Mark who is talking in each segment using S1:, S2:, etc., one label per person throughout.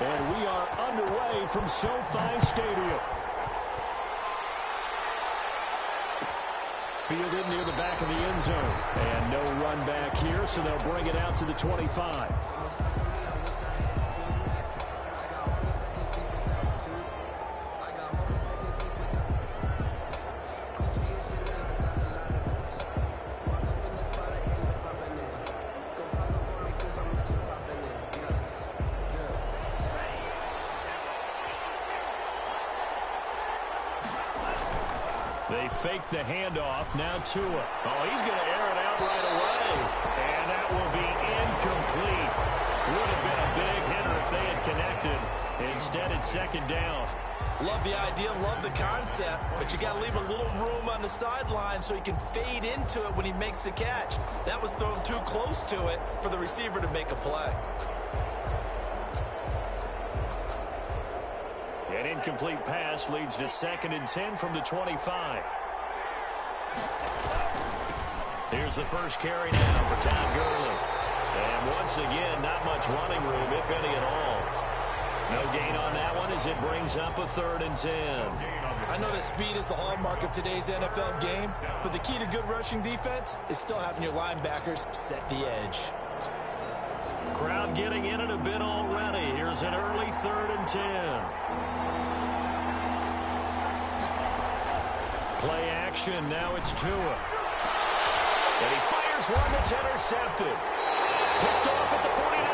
S1: And we are underway from SoFi Stadium. Fielded near the back of the end zone. And no run back here, so they'll bring it out to the 25. They fake the handoff. Now Tua. Oh, he's going to air it out right away. And that will be incomplete. Would have been a big hitter if they had connected. Instead, it's second down.
S2: Love the idea, love the concept, but you got to leave a little room on the sideline so he can fade into it when he makes the catch. That was thrown too close to it for the receiver to make a play.
S1: An incomplete pass leads to 2nd and 10 from the 25. Here's the first carry now for Todd Gurley. And once again, not much running room, if any at all. No gain on that one as it brings up a 3rd and 10.
S2: I know that speed is the hallmark of today's NFL game, but the key to good rushing defense is still having your linebackers set the edge.
S1: Crowd getting in it a bit already. Here's an early 3rd and 10. Play action. Now it's Tua. And he fires one that's intercepted. Picked off at the 49.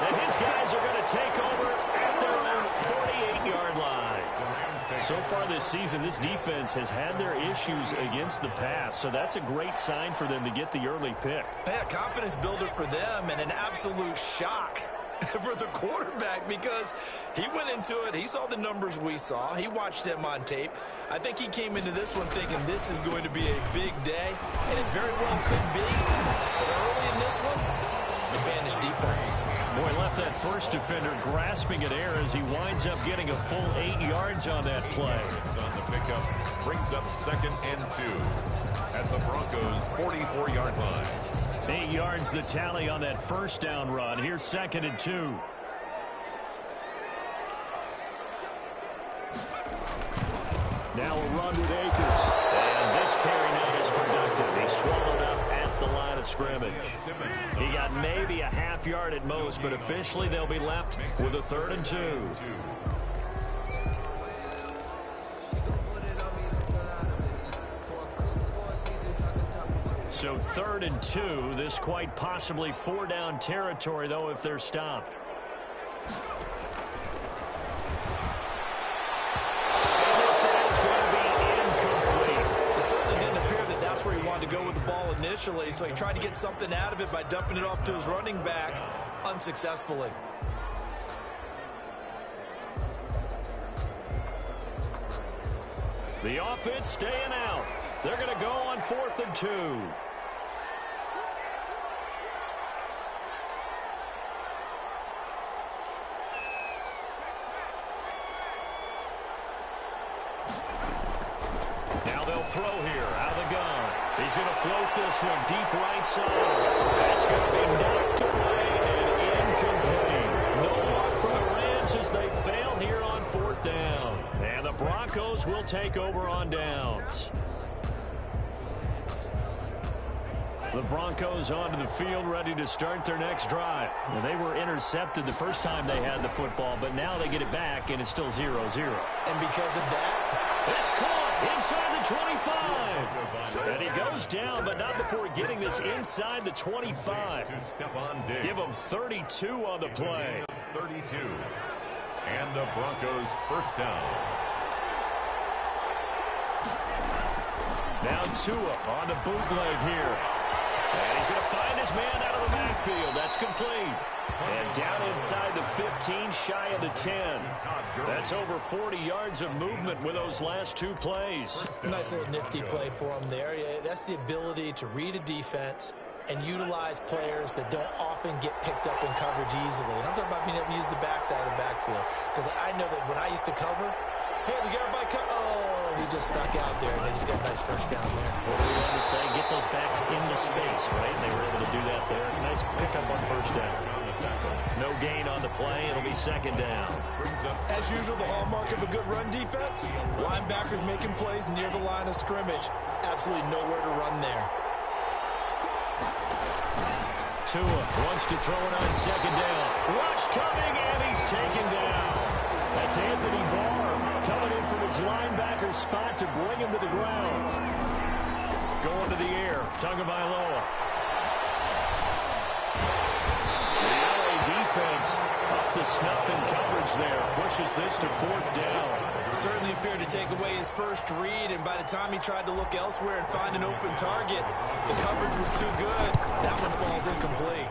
S1: And his guys are going to take over at their own 48-yard line. So far this season, this defense has had their issues against the pass, so that's a great sign for them to get the early pick.
S2: Yeah, confidence builder for them and an absolute shock for the quarterback because he went into it. He saw the numbers we saw. He watched them on tape. I think he came into this one thinking this is going to be a big day, and it very well could be. But early in this one, advantage defense.
S1: Boy, left that first defender grasping at air as he winds up getting a full 8 yards on that play.
S3: On the pickup, brings up 2nd and 2 at the Broncos' 44-yard line.
S1: 8 yards the tally on that first down run. Here's 2nd and 2. Now a run with Akers. And this carry not as productive. He swallowed up at the line of scrimmage. He got maybe a half yard at most, but officially they'll be left with a 3rd and 2. So 3rd and 2. This quite possibly 4-down territory, though, if they're stopped. And this is going to be incomplete.
S2: It certainly didn't appear that that's where he wanted to go with the ball initially, so he tried to get something out of it by dumping it off to his running back unsuccessfully.
S1: The offense staying out. They're going to go on 4th and 2. Now they'll throw here out of the gun. He's going to float this one deep right side. That's going to be knocked away and incomplete. No luck for the Rams as they fail here on 4th down. And the Broncos will take over on downs. The Broncos onto the field ready to start their next drive. Now, they were intercepted the first time they had the football, but now they get it back, and it's still 0-0.
S2: And because of that,
S1: it's caught inside the 25. And he goes down, but not before getting this inside the 25. Give him 32 on the play.
S3: 32. And the Broncos first down.
S1: Now Tua on the bootleg here. And he's going to find his man out of the backfield. That's complete. And down inside the 15, shy of the 10. That's over 40 yards of movement with those last 2 plays.
S2: Nice little nifty play for him there. Yeah, that's the ability to read a defense and utilize players that don't often get picked up in coverage easily. And I'm talking about being able to use the backside of the backfield. Because I know that when I used to cover, hey, we got everybody cover. Oh, he just stuck out there, and they just got a nice first down there.
S1: What do we want to say? Get those backs into space, right? And they were able to do that there. Nice pickup on first down. No gain on the play. It'll be second down.
S2: As usual, the hallmark of a good run defense, linebackers making plays near the line of scrimmage. Absolutely nowhere to run there.
S1: Tua wants to throw it on second down. Rush coming, and he's taken down. That's Anthony Barr coming in from his linebacker spot to bring him to the ground. Going to the air, Tagovailoa. The LA defense up to snuff in coverage there. Pushes this to fourth down.
S2: Certainly appeared to take away his first read, and by the time he tried to look elsewhere and find an open target, the coverage was too good. That one falls incomplete.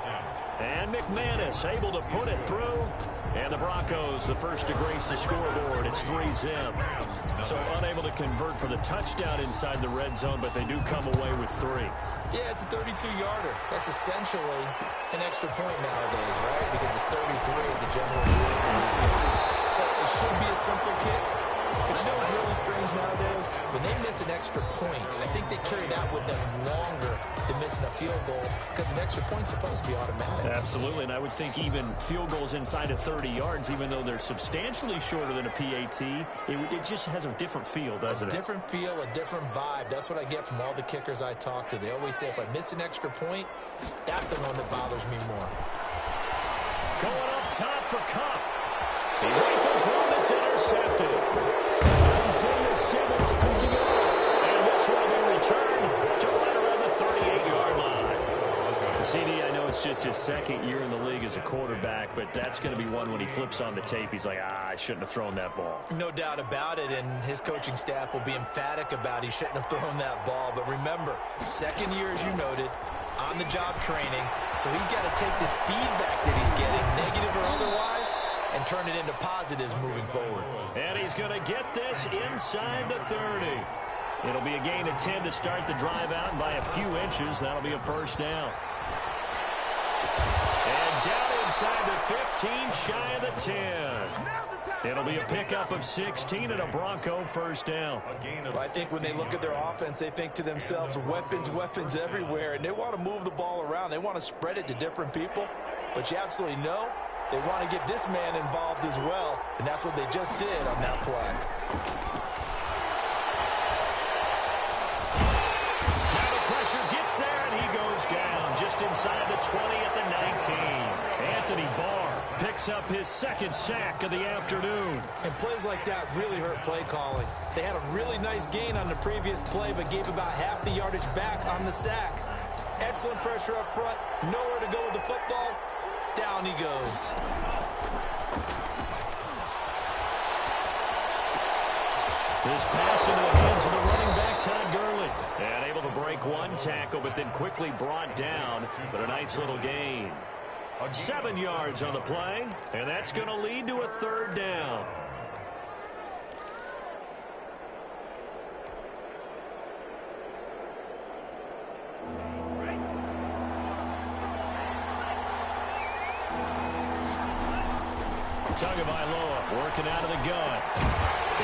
S1: And McManus able to put it through. And the Broncos, the first to grace the scoreboard. It's 3-zip. So unable to convert for the touchdown inside the red zone, but they do come away with 3.
S2: Yeah, it's a 32-yarder. That's essentially an extra point nowadays, right? Because it's 33 as a general rule for these guys. So it should be a simple kick. But you know what's really strange nowadays? When they miss an extra point, I think they carry that with them longer than missing a field goal because an extra point's supposed to be automatic.
S1: Absolutely, and I would think even field goals inside of 30 yards, even though they're substantially shorter than a PAT, it just has a different feel, doesn't it?
S2: A different feel, a different vibe. That's what I get from all the kickers I talk to. They always say if I miss an extra point, that's the one that bothers me more.
S1: Going up top for Cup. He rifles one that's intercepted. Isaiah Simmons picking it up. And this will be returned to right around the 38-yard line. CD, I know it's just his second year in the league as a quarterback, but that's going to be one when he flips on the tape. He's like, I shouldn't have thrown that ball.
S2: No doubt about it, and his coaching staff will be emphatic about he shouldn't have thrown that ball. But remember, second year, as you noted, on-the-job training, so he's got to take this feedback that he's getting, negative or otherwise, and turn it into positives moving forward.
S1: And he's going to get this inside the 30. It'll be a gain of 10 to start the drive out, and by a few inches, that'll be a first down. And down inside the 15, shy of the 10. It'll be a pickup of 16 and a Bronco first down.
S2: Well, I think when they look at their offense, they think to themselves, weapons, weapons everywhere, and they want to move the ball around. They want to spread it to different people, but you absolutely know they want to get this man involved as well, and that's what they just did on that play.
S1: Now the pressure gets there, and he goes down just inside the 20 at the 19. Anthony Barr picks up his second sack of the afternoon.
S2: And plays like that really hurt play calling. They had a really nice gain on the previous play, but gave about half the yardage back on the sack. Excellent pressure up front, nowhere to go with the football. Down he goes.
S1: This pass into the hands of the running back, Todd Gurley. And able to break one tackle, but then quickly brought down. But a nice little gain. 7 yards on the play, and that's going to lead to a third down. Tagovailoa working out of the gun.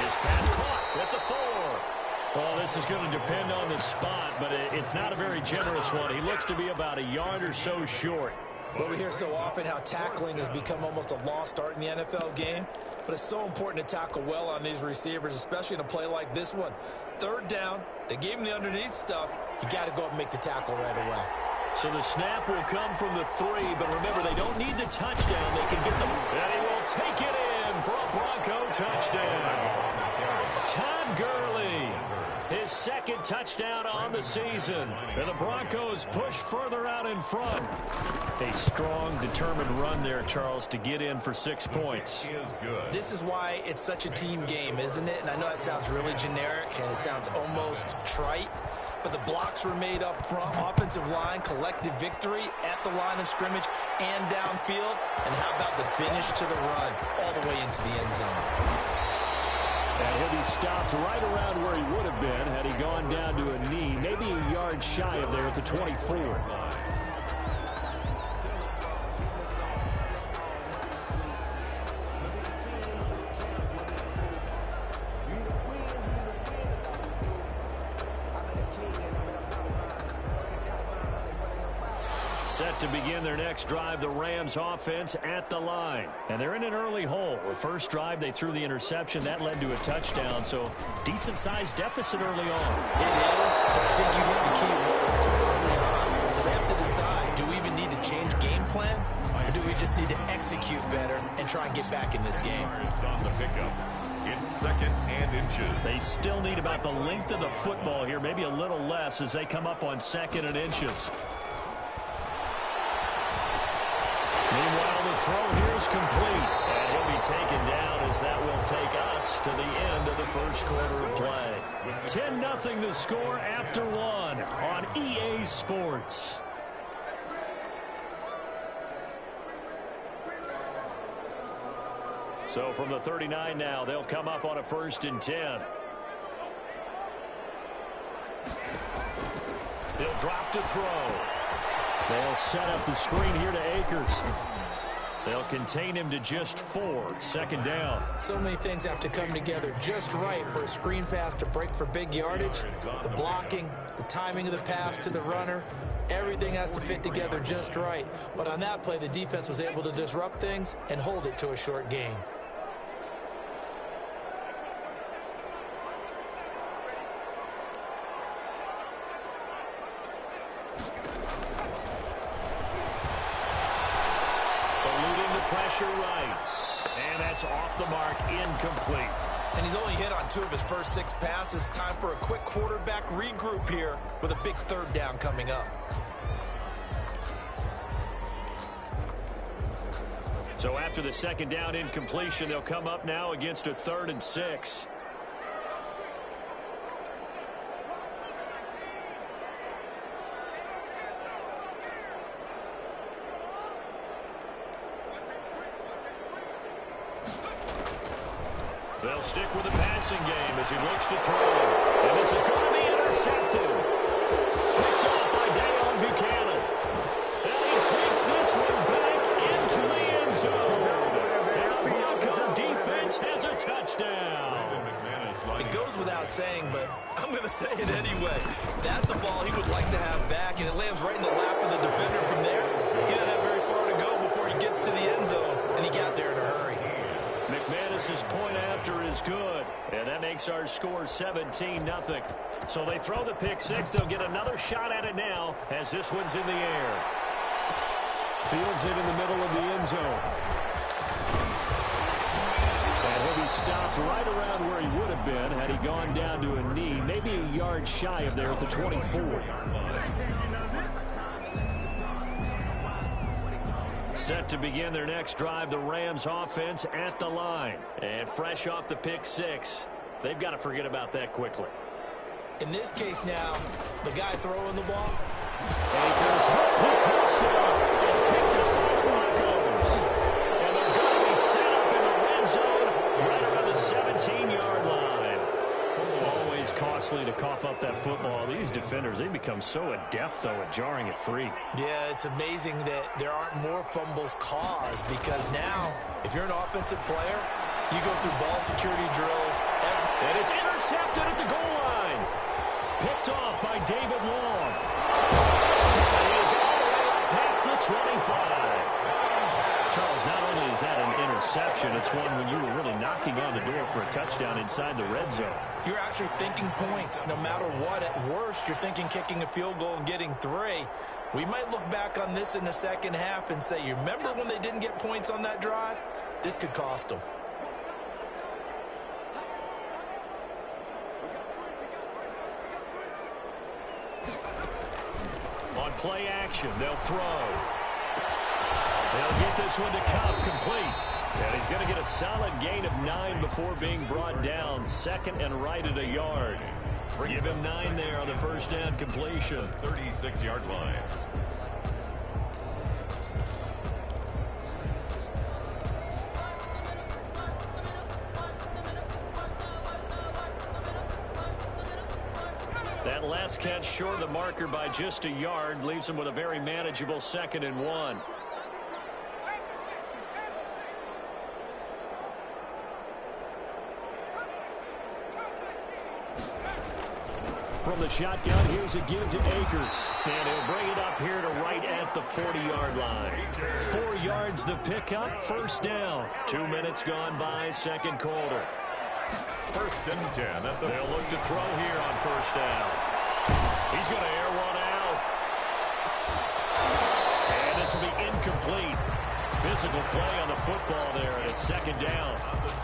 S1: His pass caught at the 4. Well, this is going to depend on the spot, but it's not a very generous one. He looks to be about a yard or so short.
S2: Well, we hear so often how tackling has become almost a lost art in the NFL game, but it's so important to tackle well on these receivers, especially in a play like this one. Third down, they gave him the underneath stuff. You got to go up and make the tackle right away.
S1: So the snap will come from the 3, but remember, they don't need the touchdown. They can get the... And he will take it in for a Bronco touchdown. Todd Gurley, his second touchdown on the season. And the Broncos push further out in front. A strong, determined run there, Charles, to get in for 6 points.
S2: This is why it's such a team game, isn't it? And I know that sounds really generic, and it sounds almost trite. But the blocks were made up front, offensive line, collective victory at the line of scrimmage and downfield. And how about the finish to the run all the way into the end zone?
S1: And he'll be stopped right around where he would have been had he gone down to a knee, maybe a yard shy of there at the 24. Set to begin their next drive, the Rams offense at the line. And they're in an early hole. The first drive, they threw the interception. That led to a touchdown, so decent-sized deficit early on.
S2: It is, but I think you hit the key words early on. So they have to decide, do we even need to change game plan, or do we just need to execute better and try and get back in this game?
S3: It's on the pickup. It's 2nd and inches.
S1: They still need about the length of the football here, maybe a little less as they come up on 2nd and inches. Meanwhile, the throw here is complete. And he'll be taken down as that will take us to the end of the first quarter of play. 10-0 the score after one on EA Sports. So from the 39 now, they'll come up on a 1st and 10. They'll drop to throw. They'll set up the screen here to Akers. They'll contain him to just 4. 2nd down.
S2: So many things have to come together just right for a screen pass to break for big yardage. The blocking, the timing of the pass to the runner, everything has to fit together just right. But on that play, the defense was able to disrupt things and hold it to a short gain.
S1: Pressure right. And that's off the mark, incomplete.
S2: And he's only hit on 2 of his first 6 passes. Time for a quick quarterback regroup here with a big 3rd down coming up.
S1: So after the 2nd down incompletion, they'll come up now against a 3rd and 6. They'll stick with the passing game as he looks to throw. And this is going to be intercepted. Picked off by Deion Buchanan. And he takes this one back into the end zone. And the Bronco defense has a touchdown.
S2: It goes without saying, but I'm going to say it anyway. That's a ball he would like to have back, and it lands right in the lap of the defender from there. He didn't have very far to go before he gets to the end zone, and he got there in a hurry.
S1: McManus's point after is good, and that makes our score 17-0. So they throw the pick 6. They'll get another shot at it now as this one's in the air. Fields it in the middle of the end zone. And he'll be stopped right around where he would have been had he gone down to a knee, maybe a yard shy of there at the 24. Set to begin their next drive, the Rams offense at the line. And fresh off the pick 6, they've got to forget about that quickly.
S2: In this case now, the guy throwing the ball.
S1: Akers, he cuts it up. It's picked up by the Broncos. And they're going to be set up in the red zone right around the 17-yard line. Always costly to cough up that football. These defenders, they become so adept, though, at jarring it free.
S2: Yeah, it's amazing that there aren't more fumbles caused, because now, if you're an offensive player, you go through ball security drills.
S1: And it's intercepted at the goal line. Picked off by David Long. And he is all the way up past the 25. Charles, not only is that an interception, it's one when you were really knocking on the door for a touchdown inside the red zone.
S2: You're actually thinking points. No matter what, at worst, you're thinking kicking a field goal and getting 3. We might look back on this in the second half and say, you remember when they didn't get points on that drive? This could cost them.
S1: On play action, they'll throw. They'll get this one to Cobb complete. And he's going to get a solid gain of 9 before being brought down. 2nd and right at a yard. Give him 9 there on the first down completion.
S3: 36-yard line.
S1: That last catch short of the marker by just a yard leaves him with a very manageable 2nd and 1. From from the shotgun. Here's a give to Akers. And he'll bring it up here to right at the 40-yard line. 4 yards the pickup, first down. 2 minutes gone by, second quarter.
S3: First and 10.
S1: They'll look to throw here on first down. He's going to air one out. And this will be incomplete. Physical play on the football there, and it's second down.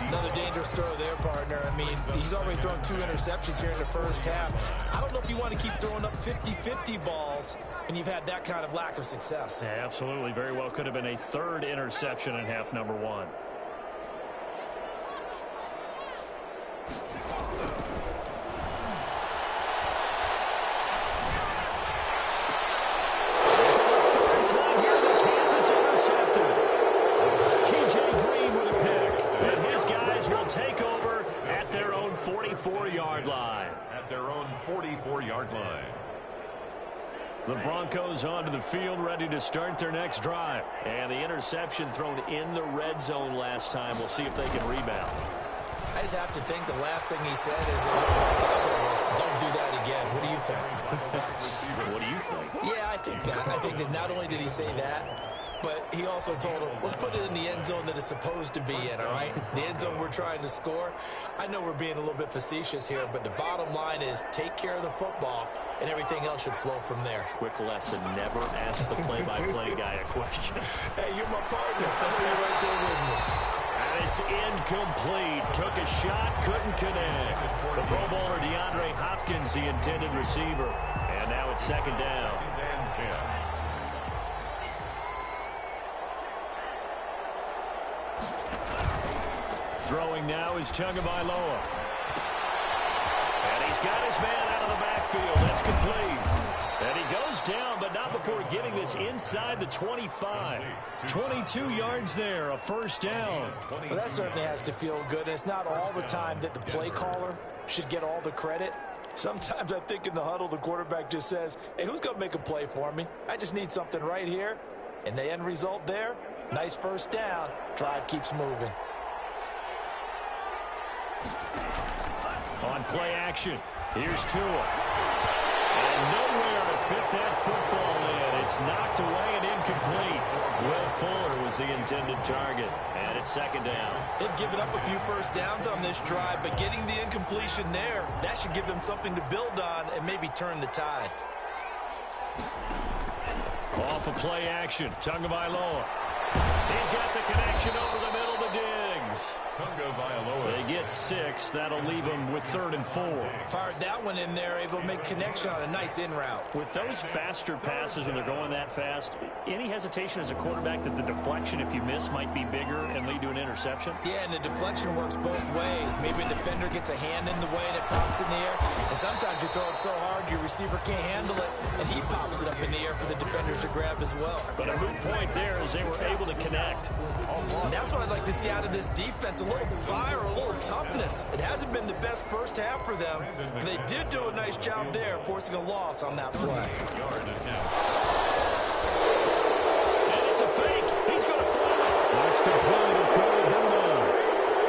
S2: Another dangerous throw there, partner. I mean, he's already thrown 2 interceptions here in the first half. I don't know if you want to keep throwing up 50-50 balls when you've had that kind of lack of success.
S1: Yeah, absolutely. Very well could have been a 3rd interception in half number 1. The Broncos onto the field, ready to start their next drive. And the interception thrown in the red zone last time. We'll see if they can rebound.
S2: I just have to think the last thing he said as they went back out there was, don't do that again. What do you think?
S1: What do you think?
S2: Yeah, I think that. I think that not only did he say that, but he also told him, let's put it in the end zone that it's supposed to be in, all right? The end zone we're trying to score. I know we're being a little bit facetious here, but the bottom line is take care of the football, and everything else should flow from there.
S1: Quick lesson, never ask the play-by-play guy a question.
S2: Hey, you're my partner. I know you're right there with me.
S1: And it's incomplete. Took a shot, couldn't connect. The Pro Bowler DeAndre Hopkins, the intended receiver. And now it's second down.
S3: And 10.
S1: Throwing now is Tagovailoa. And he's got his man out of the backfield. That's complete. And he goes down, but not before getting this inside the 25. 22 yards there, a first down.
S4: Well, that certainly has to feel good. And it's not all the time that the play caller should get all the credit. Sometimes I think in the huddle, the quarterback just says, hey, who's going to make a play for me? I just need something right here. And the end result there, nice first down. Drive keeps moving.
S1: On play action, here's Tua. And nowhere to fit that football in. It's knocked away and incomplete. Will Fuller was the intended target. And it's second down.
S2: They've given up a few first downs on this drive, but getting the incompletion there, that should give them something to build on and maybe turn the tide.
S1: Off of play action, Tagovailoa. He's got the connection over the middle to Diggs.
S3: Tagovailoa.
S1: They get 6. That'll leave them with 3rd and 4.
S2: Fired that one in there, able to make connection on a nice in route.
S1: With those faster passes when they're going that fast, any hesitation as a quarterback that the deflection, if you miss, might be bigger and lead to an interception?
S2: Yeah, and the deflection works both ways. Maybe a defender gets a hand in the way and it pops in the air. And sometimes you throw it so hard your receiver can't handle it, and he pops it up in the air for the defenders to grab as well.
S1: But a moot point there is they were able to connect.
S2: And that's what I'd like to see out of this defense, a little fire, a little toughness. It hasn't been the best first half for them, but they did do a nice job there, forcing a loss on that play.
S1: And it's a fake. He's going to throw it. That's completed. Corey Bruno.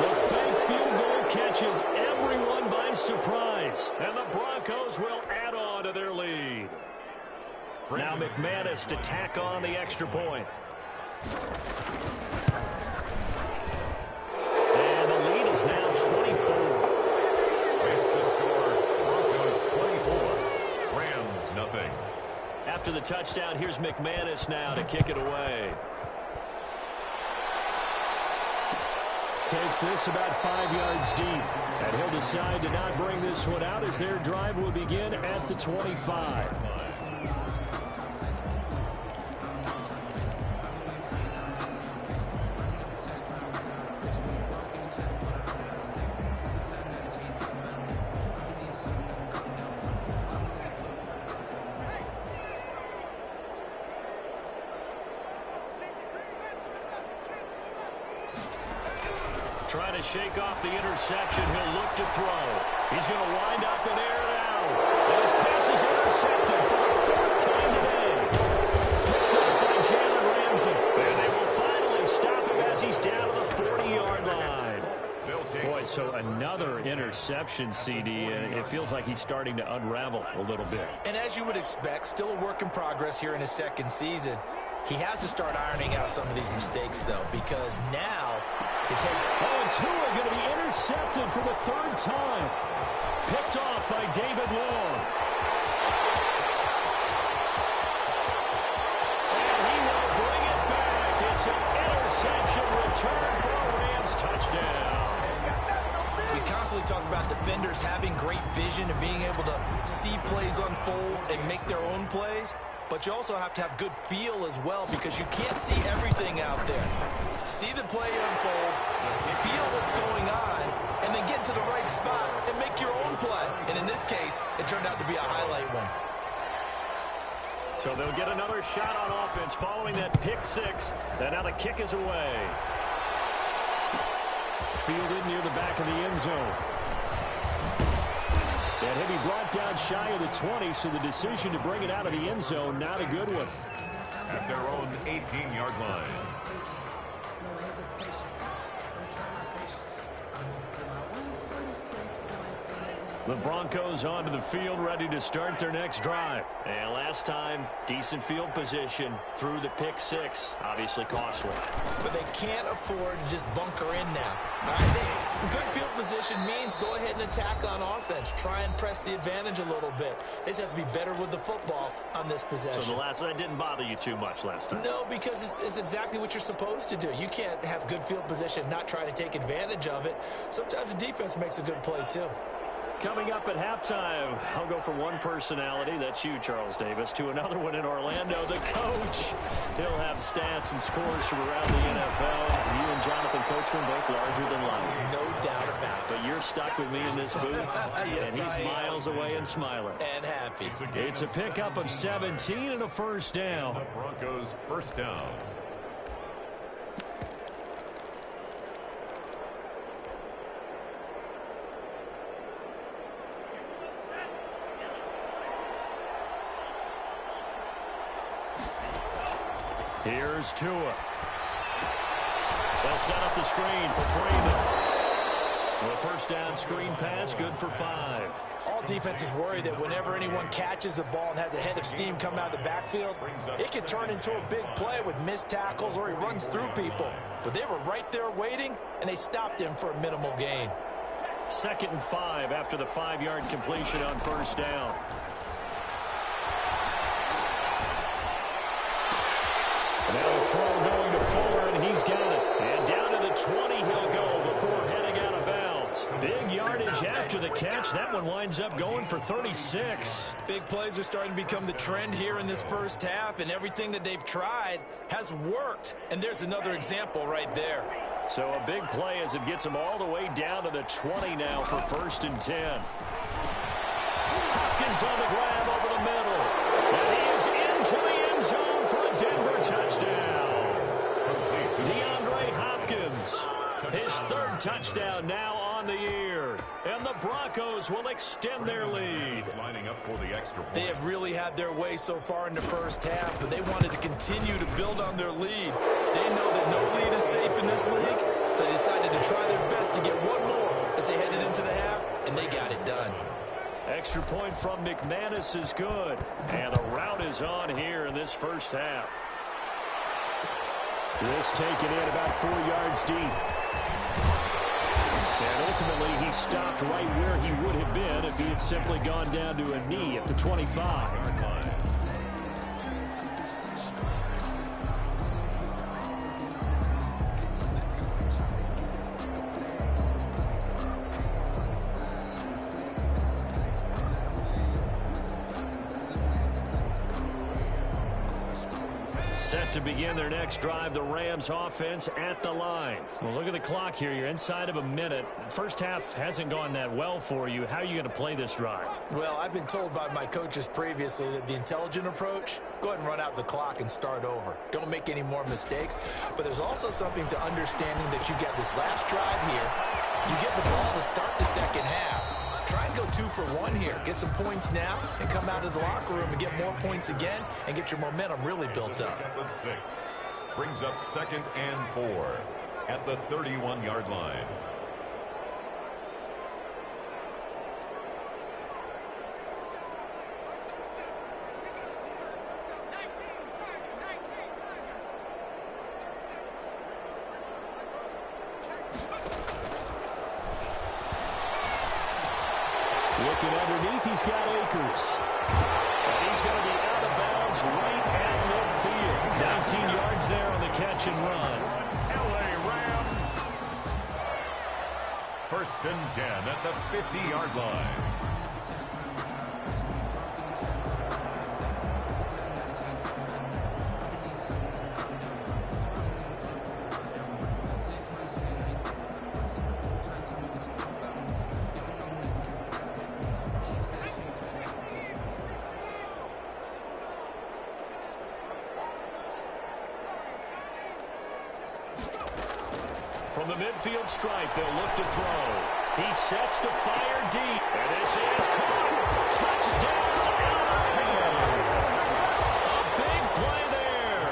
S1: The fake field goal catches everyone by surprise, and the Broncos will add on to their lead. Now McManus to tack on the extra point. And the lead is now 24.
S3: Makes the score Broncos 24, Rams nothing.
S1: After the touchdown, here's McManus now to kick it away. Takes this about 5 yards deep. And he'll decide to not bring this one out as their drive will begin at the 25. Trying to shake off the interception. He'll look to throw. He's going to wind up and air it out. And his pass is intercepted for the 4th time today. Picked up by Jalen Ramsey. And they will finally stop him as he's down to the 40-yard line. Boy, So another interception, CD, and it feels like he's starting to unravel a little bit.
S2: And as you would expect, still a work in progress here in his second season. He has to start ironing out some of these mistakes, though, because now his head...
S1: Oh, and Tua going to be intercepted for the third time. Picked off by David Long. And he will bring it back. It's an interception return for a Rams touchdown.
S2: We constantly talk about defenders having great vision and being able to see plays unfold and make their own plays. But you also have to have good feel as well, because you can't see everything out there. See the play unfold, feel what's going on, and then get to the right spot and make your own play. And in this case, it turned out to be a highlight one.
S1: So they'll get another shot on offense following that pick six. And now the kick is away. Fielded near the back of the end zone. And he'll be brought down shy of the 20, so the decision to bring it out of the end zone, not a good one.
S3: At their own 18-yard line.
S1: The Broncos onto the field, ready to start their next drive. And last time, decent field position through the pick six. Obviously costly.
S2: But they can't afford to just bunker in now. All right, good field position means go ahead and attack on offense. Try and press the advantage a little bit. They just have to be better with the football on this possession.
S1: So the last one didn't bother you too much last time?
S2: No, because it's exactly what you're supposed to do. You can't have good field position, not try to take advantage of it. Sometimes the defense makes a good play, too.
S1: Coming up at halftime, I'll go from one personality, that's you, Charles Davis, to another one in Orlando, the coach. He'll have stats and scores from around the NFL. You and Jonathan Coachman both larger than life.
S2: No doubt about it.
S1: But you're stuck with me in this booth,
S2: Yes,
S1: and he's miles away and smiling.
S2: And happy.
S1: It's a pickup of 17 and a first down.
S3: The Broncos first down.
S1: Here's Tua. They'll set up the screen for Freeman. The first down screen pass, good for 5.
S4: All defenses worry that whenever anyone catches the ball and has a head of steam come out of the backfield, it can turn into a big play with missed tackles or he runs through people. But they were right there waiting, and they stopped him for a minimal gain.
S1: 2nd and 5 after the 5-yard completion on first down. Now the throw going to Fuller, and he's got it. And down to the 20 he'll go before heading out of bounds. Big yardage after the catch. That one winds up going for 36.
S2: Big plays are starting to become the trend here in this first half, and everything that they've tried has worked. And there's another example right there.
S1: So a big play as it gets them all the way down to the 20 now for 1st and 10. Hopkins on the grab over the middle. And he is into the end zone for a Denver touchdown. DeAndre Hopkins, his 3rd touchdown now on the year. And the Broncos will extend their lead.
S3: Lining up for the extra point.
S2: They have really had their way so far in the first half, but they wanted to continue to build on their lead. They know that no lead is safe in this league, so they decided to try their best to get one more as they headed into the half, and they got it done.
S1: Extra point from McManus is good. And the route is on here in this first half. This taken in about 4 yards deep. And ultimately, he stopped right where he would have been if he had simply gone down to a knee at the 25. Set to begin their next drive, the Rams offense at the line. Well, look at the clock here. You're inside of a minute. First half hasn't gone that well for you. How are you going to play this drive?
S2: Well, I've been told by my coaches previously that the intelligent approach, go ahead and run out the clock and start over. Don't make any more mistakes. But there's also something to understanding that you get this last drive here. You get the ball to start the second half. Try and go 2 for 1 here. Get some points now and come out of the locker room and get more points again and get your momentum really built up.
S3: Second and 6. Brings up 2nd and 4 at the 31-yard line.
S1: Looking underneath, he's got Akers. And he's going to be out of bounds right at midfield. 19 yards there on the catch and run.
S3: LA Rams. 1st and 10 at the 50-yard line.
S1: From the midfield stripe, they'll look to throw. He sets to fire deep. And this is caught. Touchdown, LA! A big play there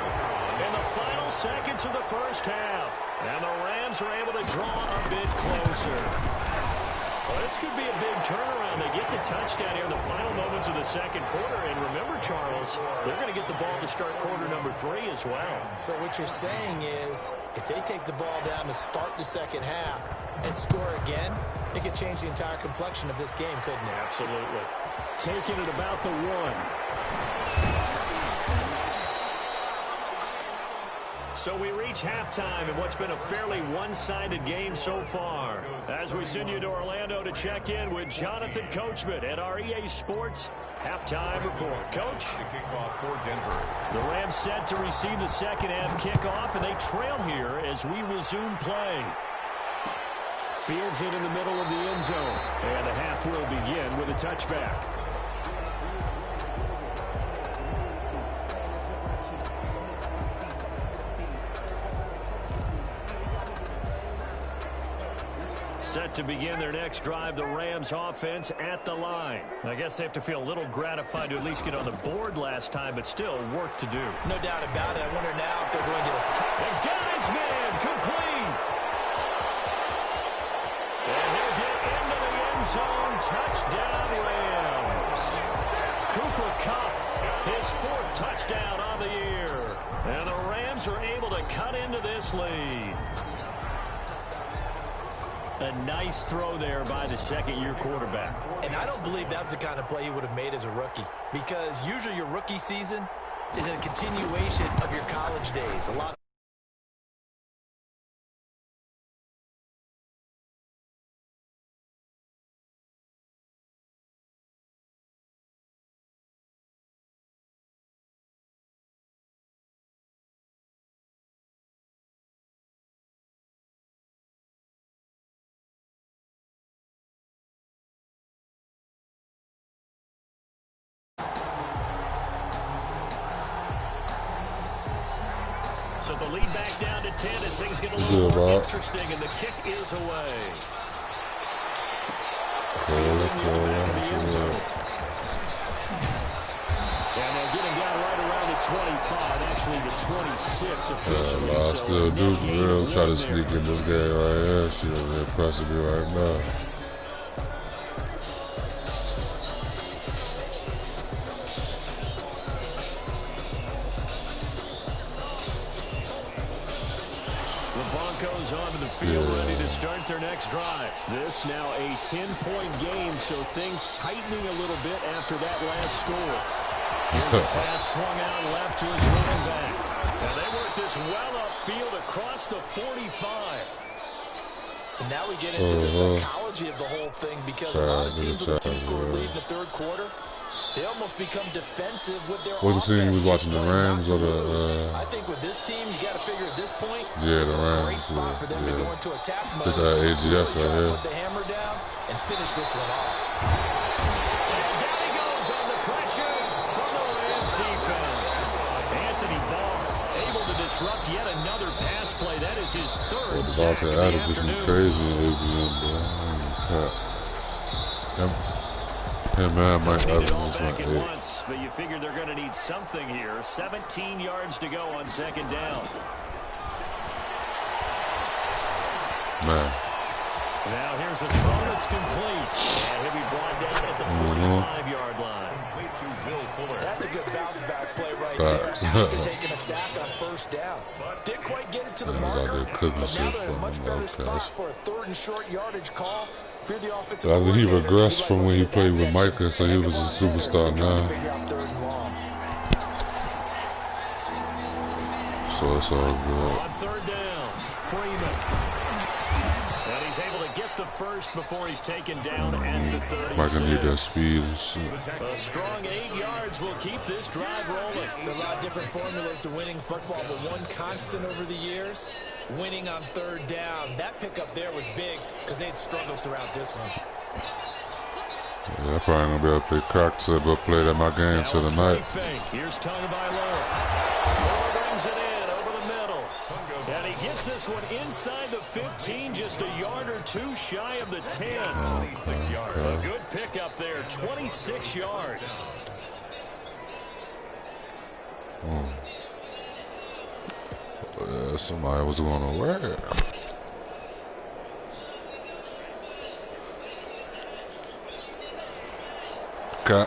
S1: in the final seconds of the first half. And the Rams are able to draw a bit closer. Well, this could be a big turnaround. They get the touchdown here in the final moments of the second quarter. And remember, Charles, they're going to get the ball to start quarter number 3 as well.
S4: So what you're saying is, if they take the ball down to start the second half and score again, it could change the entire complexion of this game, couldn't it?
S1: Absolutely. Taking it about the 1. So we reach halftime in what's been a fairly one-sided game so far. As we send you to Orlando to check in with Jonathan Coachman at our EA Sports Halftime Report. Coach?
S3: The kickoff for Denver.
S1: The Rams set to receive the second half kickoff, and they trail here as we resume play. Fields it in the middle of the end zone, and the half will begin with a touchback. Set to begin their next drive, the Rams offense at the line. I guess they have to feel a little gratified to at least get on the board last time, but still work to do.
S4: No doubt about it. I wonder now if they're going to...
S1: And guy's man, complete. And he'll get into the end zone. Touchdown, Rams. Cooper Kupp, his 4th touchdown on the year. And the Rams are able to cut into this lead. A nice throw there by the second-year quarterback.
S4: And I don't believe that was the kind of play he would have made as a rookie, because usually your rookie season is a continuation of your college days. A lot.
S1: So the lead back down to 10 as things get a little more interesting, and the kick is away. Fielding in the back of the end zone. And they'll get him down right around the 25, actually the 26 officially.
S5: I still do, for real. Try to sneak in this game right here. They're impressing me right now.
S1: Onto the field, ready to start their next drive. This now a 10-point game, so things tightening a little bit after that last score. Here's a pass swung out left to his running back. And they work this well upfield across the 45.
S4: And now we get into the psychology of the whole thing, because a lot of teams with a 2-score lead in the third quarter, they almost become defensive with their offense.
S5: What team you was watching, the Rams or the...
S4: I think with this team, you got to figure at this point,
S5: yeah,
S4: it's
S5: the
S4: a
S5: Rams,
S4: great spot for them to go into attack mode.
S5: Just AGS right here.
S4: Put the hammer down and finish this one off.
S1: And down he goes on the pressure from the Rams defense. Anthony Barr able to disrupt yet another pass play. That is his 3rd sack of the afternoon.
S5: Crazy, yeah, man,
S1: Mike Evans all back at once, but you figure they're going to need something here. 17 yards to go on second down.
S5: Man.
S1: Now here's a throw that's complete. And he'll be brought down at the 45-yard line.
S4: That's a good bounce-back play right there. After taking a sack on 1st down. Didn't quite get it to the marker, but now they're in a much better spot for a 3rd and short yardage call. If you're the offensive
S5: I think he
S4: coordinator,
S5: regressed
S4: you're
S5: from
S4: like
S5: when he
S4: looking at
S5: played
S4: that
S5: with
S4: section,
S5: Micah, so he was a superstar
S4: and trying to
S5: now.
S4: figure out 3rd and long.
S5: So it's all good.
S1: On 3rd down, Freeman. And he's able to get the first before he's taken down at the 36.
S5: Micah need that speed and shit.
S1: A strong 8 yards will keep this drive rolling.
S2: There are a lot of different formulas to winning football, but one constant over the years, winning on 3rd down. That pickup there was big because they'd struggled throughout this one.
S5: Yeah, I probably gonna be able to play cocktail, but play that my game till tonight.
S1: Here's Tagovailoa. Brings it in over the middle. And he gets this one inside the 15, just a yard or 2 shy of the 10.
S3: 26 yards.
S1: A good pickup there, 26 yards.
S5: Somebody was going to wear. Okay.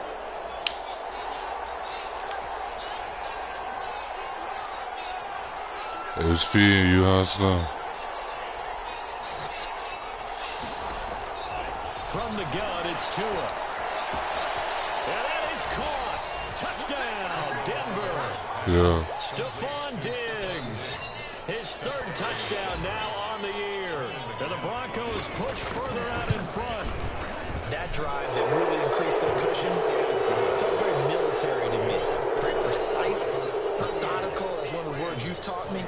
S5: It's feeding you, hustler.
S1: From the gun, it's Tua. And that is caught. Touchdown, Denver.
S5: Yeah.
S1: Stephon Diggs. His 3rd touchdown now on the year. And the Broncos push further out in front.
S2: That drive that really increased their cushion felt very military to me. Very precise, methodical, is one of the words you've taught me.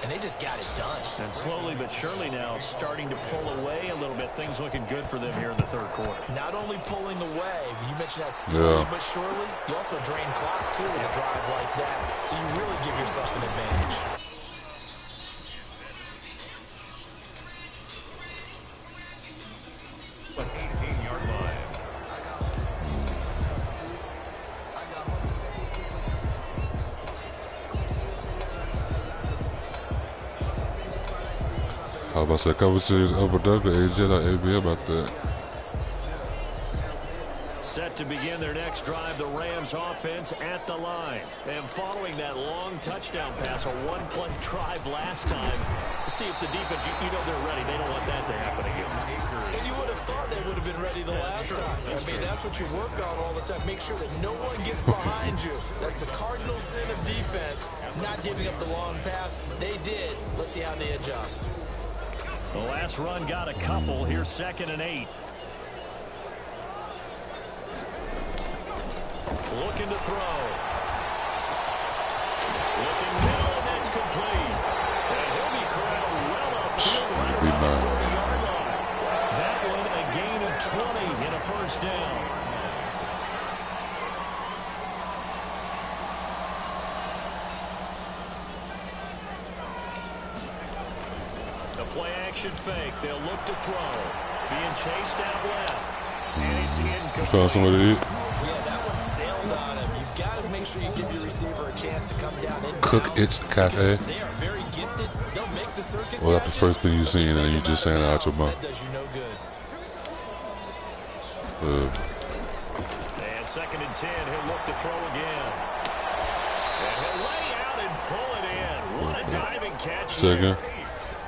S2: And they just got it done.
S1: And slowly but surely now starting to pull away a little bit. Things looking good for them here in the 3rd quarter.
S2: Not only pulling away, but you mentioned that slowly but surely, you also drain clock too with a drive like that. So you really give yourself an advantage.
S3: An 18-yard line.
S5: I was about to say, conversations overproductive, AJ, like AB about that.
S1: Set to begin their next drive, the Rams offense at the line. And following that long touchdown pass, a 1-play drive last time, to see if the defense, you know they're ready. They don't want that to happen again.
S2: And you would have thought they would have been ready the last time. I mean, that's what you work on all the time. Make sure that no one gets behind you. That's the cardinal sin of defense, not giving up the long pass. They did. Let's see how they adjust.
S1: The last run got a couple. Here's 2nd and 8. Looking to throw. Looking middle, and that's complete. And he'll be corralled well upfield right around the 40-yard line. That one a gain of 20 and a 1st down. The play-action fake. They'll look to throw. Being chased out left. And it's incomplete.
S5: You found somewhere to eat?
S2: Yeah, that one sailed on him. You've got to make sure you give your receiver a chance to come down in
S5: Cook
S2: bounds,
S5: It Cafe.
S2: They are very gifted. They'll make the circus
S5: Well, that's the
S2: catches,
S5: first thing you seen,
S2: but
S5: and you just saying it out your mouth.
S2: That does you no good.
S1: And 2nd and 10, he'll look to throw again. And he'll lay out and pull it in. What a diving catch there.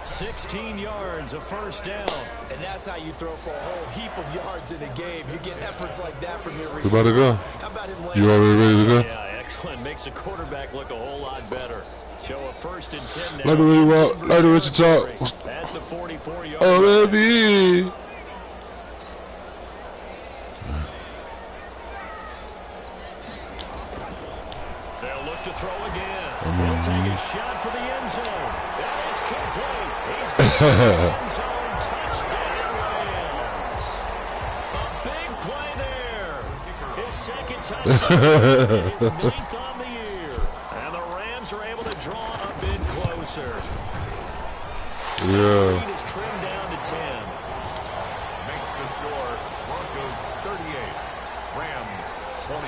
S1: 16 yards, a 1st down.
S2: And that's how you throw for a whole heap of yards in a game. You get efforts like that from your
S5: You
S2: receiver.
S5: about to go?
S2: How about him
S5: You already ready to go?
S1: Yeah, excellent. Makes the quarterback look a whole lot better. Show a 1st and 10 now.
S5: Let me walk. Let me talk.
S1: At the 44-yard
S5: Oh,
S1: line.
S5: baby.
S1: They'll look to throw again. He'll take a shot for the end zone. And it's complete. He's got the end zone. Touchdown, Rams. A big play there. His 2nd touchdown. His 9th on the year. And the Rams are able to draw a bit closer.
S5: Yeah.
S1: Lead is trimmed down to 10.
S3: Makes the score Broncos 38, Rams 28.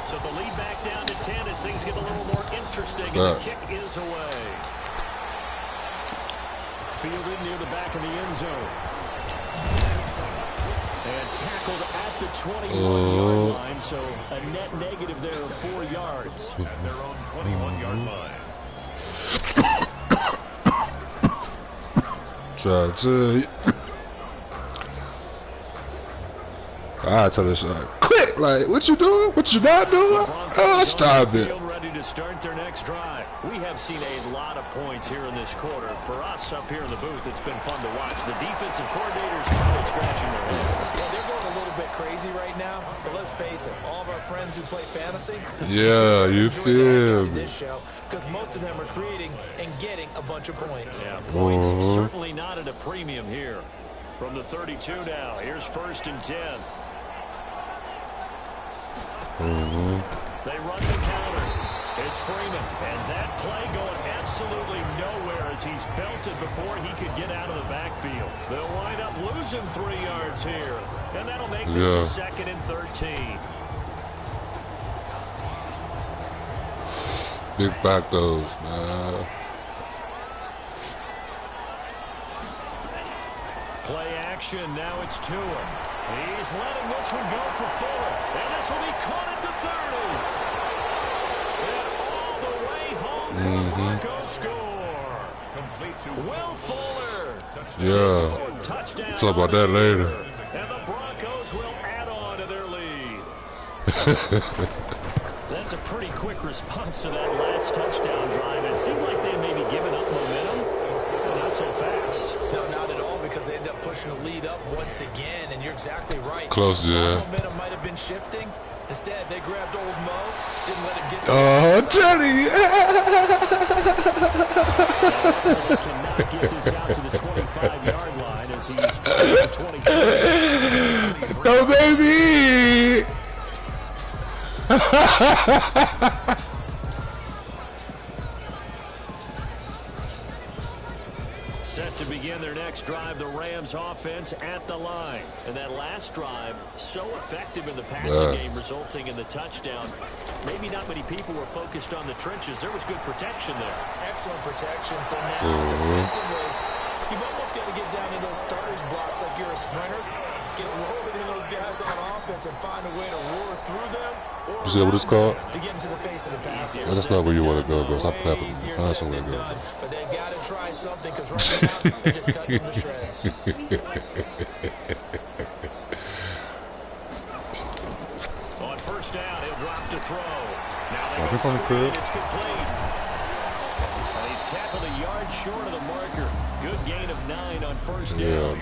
S1: So the lead back down to 10 as things get a little more interesting. And the kick is away. Fielded near the back of the end zone. And tackled at the 21-yard line. So a net negative there of 4 yards.
S3: At their own 21-yard line.
S5: try to tell you. I tell this quick, like, what you doing? What you not doing? Oh, stop it.
S1: Ready to start their next drive. We have seen a lot of points here in this quarter. For us up here in the booth, it's been fun to watch. The defensive coordinators probably scratching their heads.
S4: Yeah, they're going a little bit crazy right now, but let's face it, all of our friends who play fantasy,
S5: Yeah, you feel me.
S4: this show, because most of them are creating and getting a bunch of points.
S1: Yeah, points certainly not at a premium here. From the 32 now, here's 1st and 10. They run the counter. It's Freeman, and that play going absolutely nowhere as he's belted before he could get out of the backfield. They'll wind up losing 3 yards here, and that'll make this a 2nd and 13.
S5: Big back those, man.
S1: Play action, now it's Tua. He's letting this one go for Fuller, and this will be caught at the 30. And all the way home for the Broncos score.
S3: Complete to
S1: Will Fuller.
S5: Yeah.
S1: 4th touchdown.
S5: Talk about that later.
S1: And the Broncos will add on to their lead. That's a pretty quick response to that last touchdown drive. It seemed like they may be giving up momentum, but not so fast.
S4: No, not at all, because they end up pushing the lead up once again, and you're exactly right.
S5: Close, yeah.
S4: Momentum might have been shifting. Instead, they grabbed old Mo, didn't let him get to
S5: Oh, Jenny!
S1: They cannot get this out to the 25-yard line as he's down to the 23.
S5: Go, baby!
S1: Set to begin their next drive, the Rams offense at the line. And that last drive, so effective in the passing game, resulting in the touchdown. Maybe not many people were focused on the trenches. There was good protection there.
S4: excellent protection. So now, defensively, you've almost got to get down into those starters blocks like you're a sprinter. Get loaded in those guys on offense and find a way to roar through them.
S5: You see what it's called?
S4: To get into the face of the passer.
S5: That's not where you want to go, bro. Stop clapping.
S4: Easier
S5: Find
S4: said
S5: somewhere
S4: than
S5: to go.
S4: done, but they've got to try something because right now they're just cutting them to shreds.
S1: On 1st down, he'll drop to throw. Now they
S5: I
S1: go
S5: think on the
S1: screen,
S5: crib.
S1: it's complete. And he's tackled a yard short of the marker. Good gain of 9 on 1st down.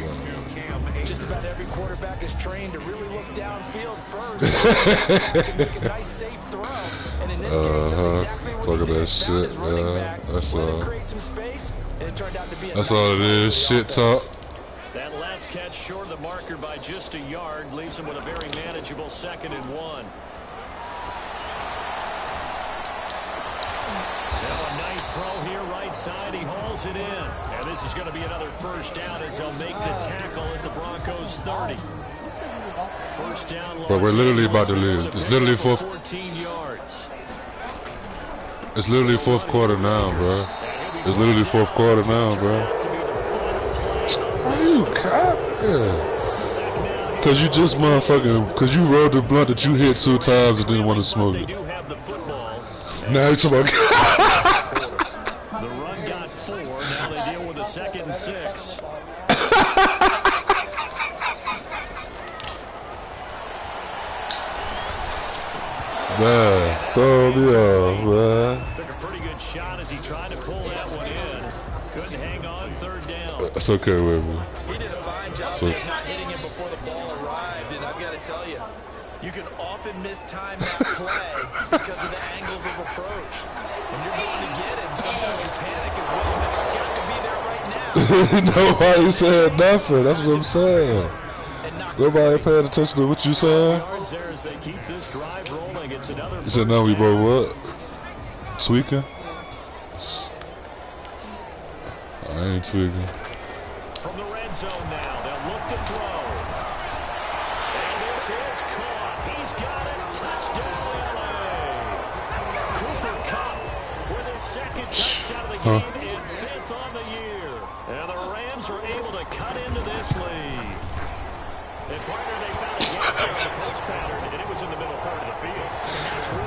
S4: Just about every quarterback is trained to really look downfield first. And make a nice, safe throw. And in this case, that's exactly what
S5: Look
S4: he
S5: at
S4: did.
S5: that
S4: Found
S5: shit,
S4: his running
S5: man.
S4: back,
S5: That's
S4: let him
S5: all.
S4: create some space, and it turned out to be a
S5: That's
S4: nice
S5: all it
S4: play
S5: is.
S4: for the
S5: Shit talk.
S4: offense.
S1: That last catch short of the marker by just a yard leaves him with a very manageable 2nd and 1. Now a nice throw here right side. He hauls it in. And this is going to be another 1st down as they'll make the tackle at the Broncos 30. 1st down.
S5: But we're literally about to lose. It's literally
S1: 14 yards.
S5: It's literally 4th quarter now, bro. It's literally 4th quarter now, bro. Are you capping? Cause you just motherfucking, cause you rolled the blunt that you hit 2 times and didn't want to smoke
S1: They
S5: it.
S1: do have the football.
S5: Now you talking about.
S1: The run got 4. Now they deal with a 2nd and 6.
S5: Man, throw me off, man.
S1: Took a pretty good shot as he tried to pull that one in. Couldn't hang on 3rd down.
S5: That's okay with me.
S4: He did a fine job there of not hitting him before the ball arrived, and I've got to tell you, you can often mistime that play because of the angles of approach. When you're going to get him, sometimes you panic as well, and I've got to be there right now.
S5: Nobody said nothing. That's what I'm saying.
S4: And knock
S5: Nobody paying attention to what you saying.
S1: Yards there as they keep this drive rolling. It's another
S5: You said no, we
S1: 1st
S5: both
S1: down.
S5: what? Tweaking? I ain't tweaking.
S1: From the red zone now, they'll look to throw. And this is caught. He's got it. Touchdown, LA. Cooper Kupp with his 2nd touchdown of the game and 5th on the year. And the Rams are able to cut into this lead. And partner, they found a gap there in the post pattern, and it was in the middle third of the field.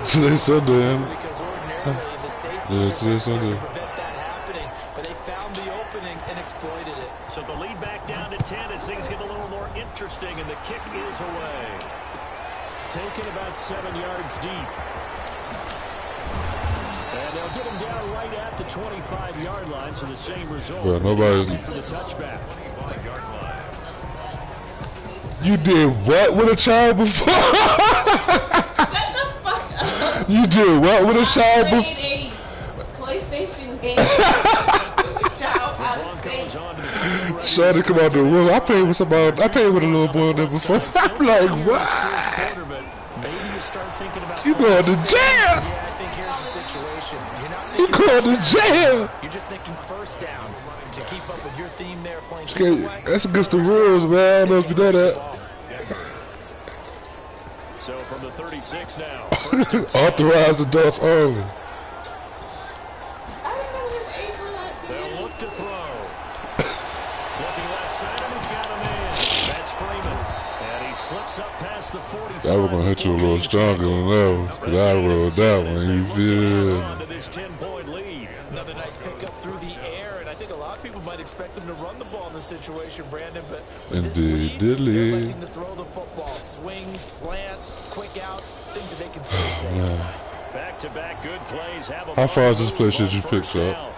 S5: Today Sunday,
S4: because ordinarily the safeties
S5: Yeah,
S4: are
S5: today's
S4: right there
S5: Sunday.
S4: to prevent that happening, but they found the opening.
S2: opening and exploited it.
S1: So the lead back down to 10 as things get a little more interesting, and the kick is away. Taken about 7 yards deep. And they'll get him down right at the 25-yard line, so the same result.
S5: Bro, nobody
S1: for the touchback.
S5: You did what with a child before? You did what with a child before?
S6: A PlayStation game.
S5: Shawty come out the room. I played with somebody. I played with a little boy there before. I'm like, what? You going to jail?
S4: Yeah, I think here's the situation. You're not
S5: You
S4: thinking
S5: going to jail?
S4: You're just thinking first downs to keep up with your theme there, playing
S5: Okay,
S4: keep away.
S5: that's against the rules, man. I don't know if you know that.
S1: So from the 36 now.
S5: Authorized adults only.
S1: They'll look to throw. Looking left side, and he's got a man. That's Freeman. And he slips up past the 45.
S5: That was gonna hit you a little stronger than that one. Cause I rolled that one. You feel?
S1: To this 10-point lead.
S4: Another nice pickup through the air, and I think a lot of people might expect them to run the ball in this situation, Brandon, but with this lead, they're electing to throw the football. Swings, slants, quick outs, things that they consider safe.
S1: Back-to-back good plays.
S5: How far is this play should you pick up?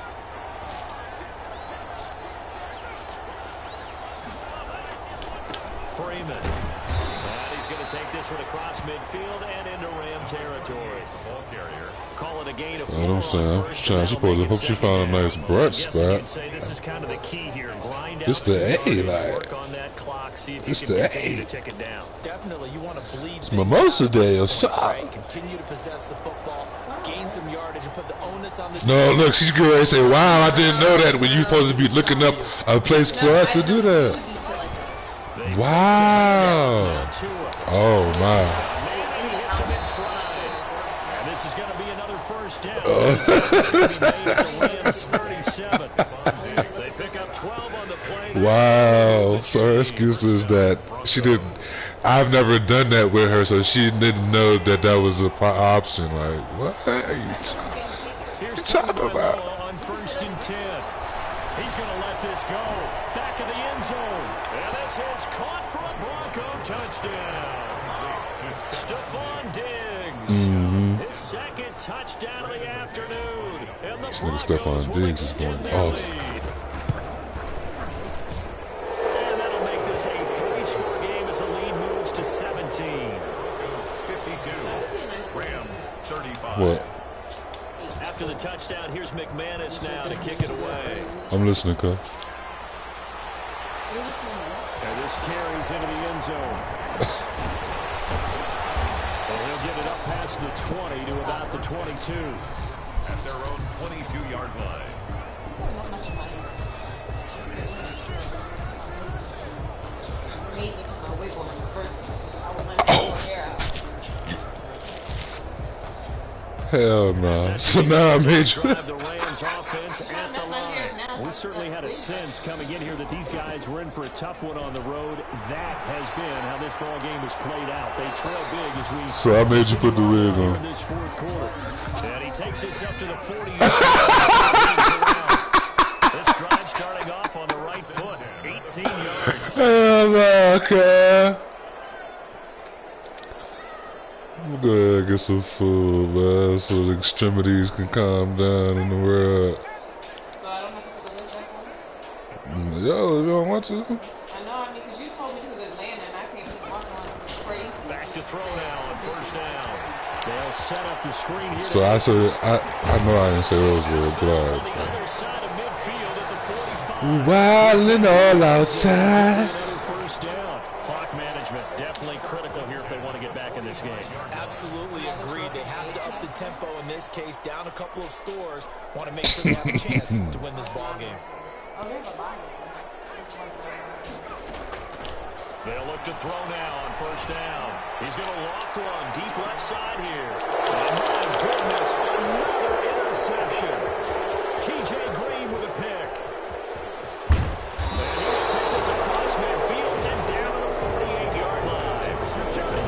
S1: Freeman. And he's going to take this one across midfield and into Ram territory.
S3: Ball carrier.
S1: Call it a gain of 4.
S5: You know what I'm saying? I'm trying. Supposed to hope she found a nice bright spot.
S1: Say this is kind of the key here. Grind
S5: It's the A, like.
S1: work on that clock. See if
S5: It's
S1: you can
S5: the
S1: continue
S5: A.
S1: to tick it down.
S4: Definitely, you want to bleed
S5: Mimosa Day or something.
S4: right? Continue to possess the football, gain some yardage, and put the onus on the
S5: No, look, she's going to say, wow, I didn't know that when you're supposed to be looking up a place for us to do that. Wow. Oh, my.
S1: And this is going to be another first down. It's going to be made at the Rams 37. They pick up 12 on the play.
S5: Wow. So her excuse is that she didn't, I've never done that with her, so she didn't know that that was an option. Like, what are you talking about?
S1: On 1st and 10. He's going to let this go. Back of the end zone. And this is caught for a Bronco touchdown. Stephon Diggs. His second touchdown of the afternoon. And the Broncos will extend their lead. And that'll make this a 3-score game as the lead moves to 17.
S3: 52. Rams 35.
S5: What?
S1: After the touchdown, here's McManus now to kick it away.
S5: I'm listening, cuz.
S1: And this carries into the end zone. And he'll get it up past the 20 to about the 22.
S3: At their own 22-yard line.
S5: Hell no. So now I made you.
S1: The Rams offense at the line. We certainly had a sense coming in here that these guys were in for a tough one on the road. That has been how this ball game has played out. They trail big as we.
S5: So I made you put the wig
S1: in
S5: on.
S1: this 4th quarter. And he takes us up to the 40. This drive starting off on the right foot. 18 yards.
S5: Hell no, cuz. I'm gonna go ahead and get some food, man, so the extremities can calm down in the world.
S6: So I don't have to put the lid back on?
S5: Yo, you don't want to?
S6: I know, I mean, because you told me because Atlanta and I can't keep walking on crazy.
S1: Back to throw now on 1st down. They'll set up the screen here.
S5: So I said, I know I didn't say those words, but
S1: On the
S5: alright.
S1: other side of midfield at the 45.
S5: Wildin' all outside.
S1: Another 1st down. Clock management definitely critical here if they want to get back in this game.
S4: Absolutely agreed. They have to up the tempo in this case, down a couple of scores. Want to make sure they have a chance to win this ball game.
S6: Oh, there's a lot.
S1: They'll look to throw now on 1st down. He's going to loft one deep left side here. And my goodness, another interception. TJ Green with a pick. And he'll take this across midfield and down to the 48-yard line.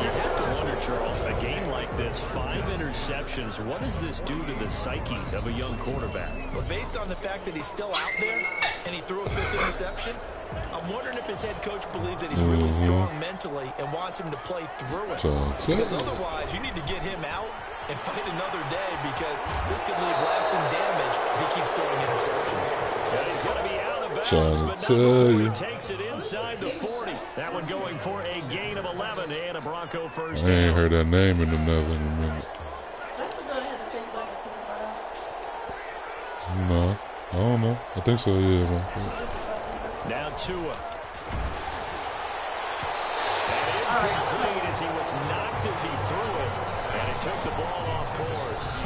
S1: You have to wonder, Charles, a game like this, 5 interceptions, what does this do to the psyche of a young quarterback?
S4: But based on the fact that he's still out there
S2: and he threw a 5th interception. I'm wondering if his head coach believes that he's really strong mentally and wants him to play through it. Because otherwise, you need to get him out and fight another day, because this could leave lasting damage if he keeps throwing interceptions.
S1: Yeah, he's going to be out of bounds, but not before he takes it inside the 40. That one going for a gain of 11 and a Bronco first down.
S5: I ain't heard that name in another minute. No, I don't know. I think so, yeah. Man.
S1: Now Tua. And incomplete as he was knocked as he threw it. And it took the ball off course.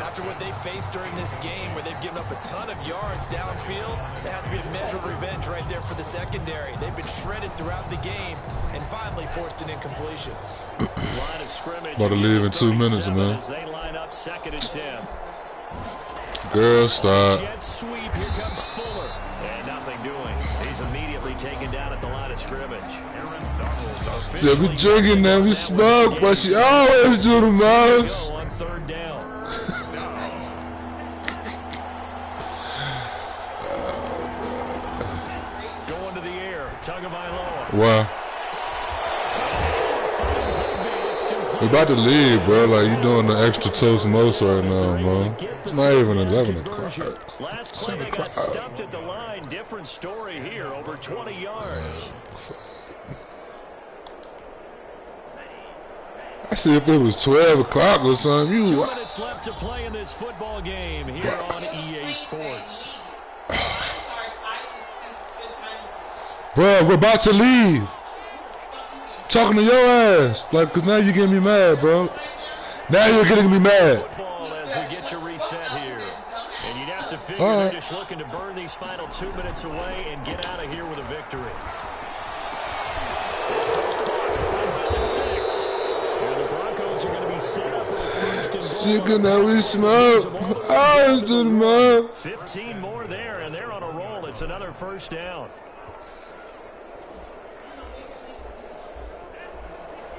S2: After what they faced during this game, where they've given up a ton of yards downfield, there has to be a measure of revenge right there for the secondary. They've been shredded throughout the game and finally forced an incompletion.
S1: Line of scrimmage.
S5: About to leave in 2 minutes, man.
S1: As they line up 2nd and 10.
S5: Girl, stop.
S1: Jet sweep. Here comes Fuller. And nothing doing. He's immediately taken down at the line of scrimmage.
S5: Yeah, we drinking now, we smoke, but she always do the most.
S1: Go on 3rd down. Going to the air. Tagovailoa.
S5: Wow. We about to leave, bro. Like, you doing the extra toast most right now, man. It's not even 11 o'clock.
S1: Last play, they got stuffed at the line. Different story here. Over 20 yards.
S5: I see if it was 12 o'clock or something.
S1: 2 minutes left to play in this football game here on EA Sports.
S5: Bro, we're about to leave. Talking to your ass. Like, cause now you're getting me mad, bro. Now you're getting me mad.
S1: Football as we get you reset here. And you'd have to figure they're just looking to burn these final 2 minutes away and get out of here with a victory. It's the 6. And the Broncos are going to be set up with a 1st and goal.
S5: Chicken that we smoke. Oh, it's the man.
S1: 15 more there, and they're on a roll. It's another 1st down.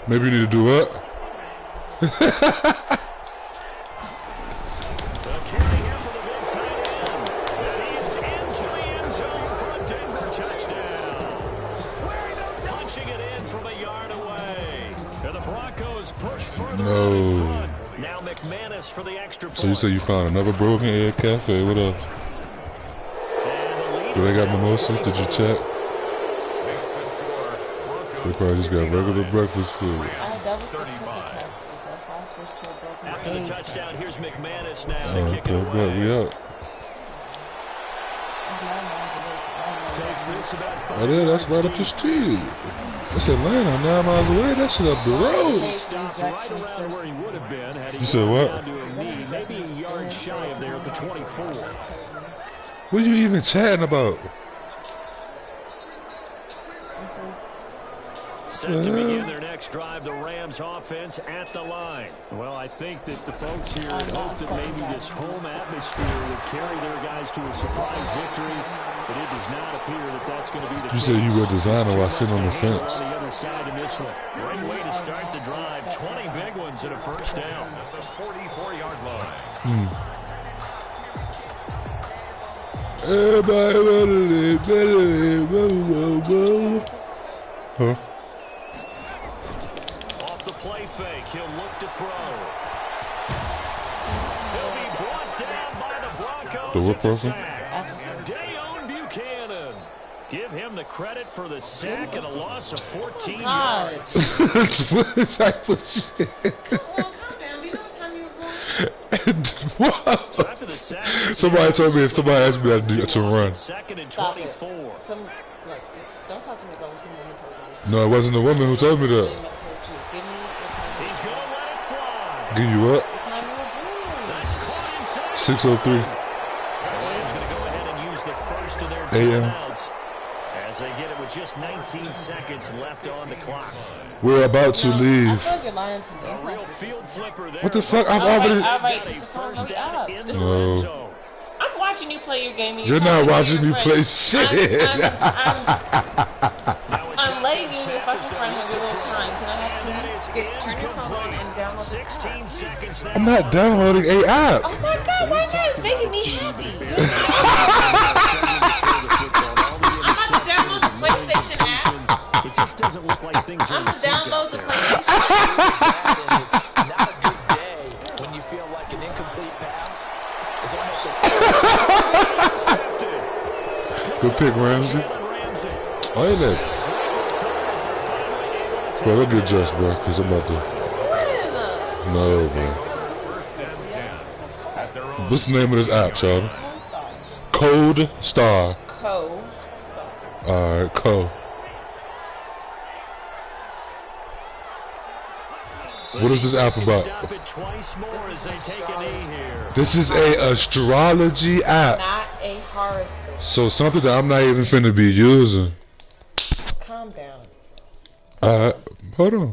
S5: Maybe you need to do what?
S1: The carry here for the big tight end. And he's into the end zone for a Denver touchdown. Punching it in from a yard away. And the Broncos push further out in front. Now McManus for the extra point.
S5: So you say you found another Broken Egg Cafe? What else? Do they got mimosas? Did you check? They probably just got regular breakfast food.
S1: After the touchdown, here's McManus now to kick it away.
S5: We out.
S1: Takes this about 5
S5: Oh, yeah, that's right up the street. That's Atlanta, 9 miles away. That shit up the road.
S1: He stopped right around where he would have been had he
S5: you said what?
S1: down to a knee, maybe a yard shy of there at the 24.
S5: What are you even chatting about?
S1: Set to begin their next drive, the Rams offense at the line. Well, I think that the folks here had hoped that maybe this home atmosphere would carry their guys to a surprise victory, but it does not appear that that's going to be the case.
S5: You said you were a designer while sitting on the fence.
S1: On the other side in this one. Great way to start the drive. 20 big ones and a 1st down.
S3: At the 44-yard line.
S5: Everybody wanna live, better live, Huh?
S1: Off the play fake, he'll look to throw. He'll be brought down by the Broncos. It's a sack. Dayon Buchanan. Give him the credit for the sack and a loss of 14 yards.
S5: What type of shit? What?
S1: So after the sack,
S5: Somebody told me if somebody asked me to run.
S1: 2nd and 24.
S6: Don't talk to me about what someone told me.
S5: No, it wasn't the woman who told me that.
S1: He's going to let it fly.
S5: Give you what?
S1: That's caught inside.
S5: 6:03.
S1: Rams going to go ahead and use the first of their
S5: AM.
S1: timeouts as they get it with just 19 seconds left on the clock.
S5: We're about to leave.
S6: I feel like you're lying to me.
S1: A real field flipper there.
S5: What the fuck? I've already.
S1: Got a first down in the
S5: No.
S1: red zone.
S6: I'm watching you play your game. And
S5: You're not watching me play shit.
S6: I'm letting you fucking friend have your little time. Can I have turn your phone on and download the
S1: 16 seconds left.
S5: I'm not downloading a app.
S6: Oh my god, why not? It's making me happy.
S4: feel like an incomplete pass is almost a...
S5: Good pick, Ramsey. Oh, ain't that? Bro, look at Just, bro, because I'm about to... No, bro. What's the name of this app, Charlie? Code Star.
S6: Code Star.
S5: Alright, Code. What is this app about? This is a astrology app.
S6: Not a horoscope.
S5: So something that I'm not even finna be using.
S6: Calm down.
S5: Alright, hold on.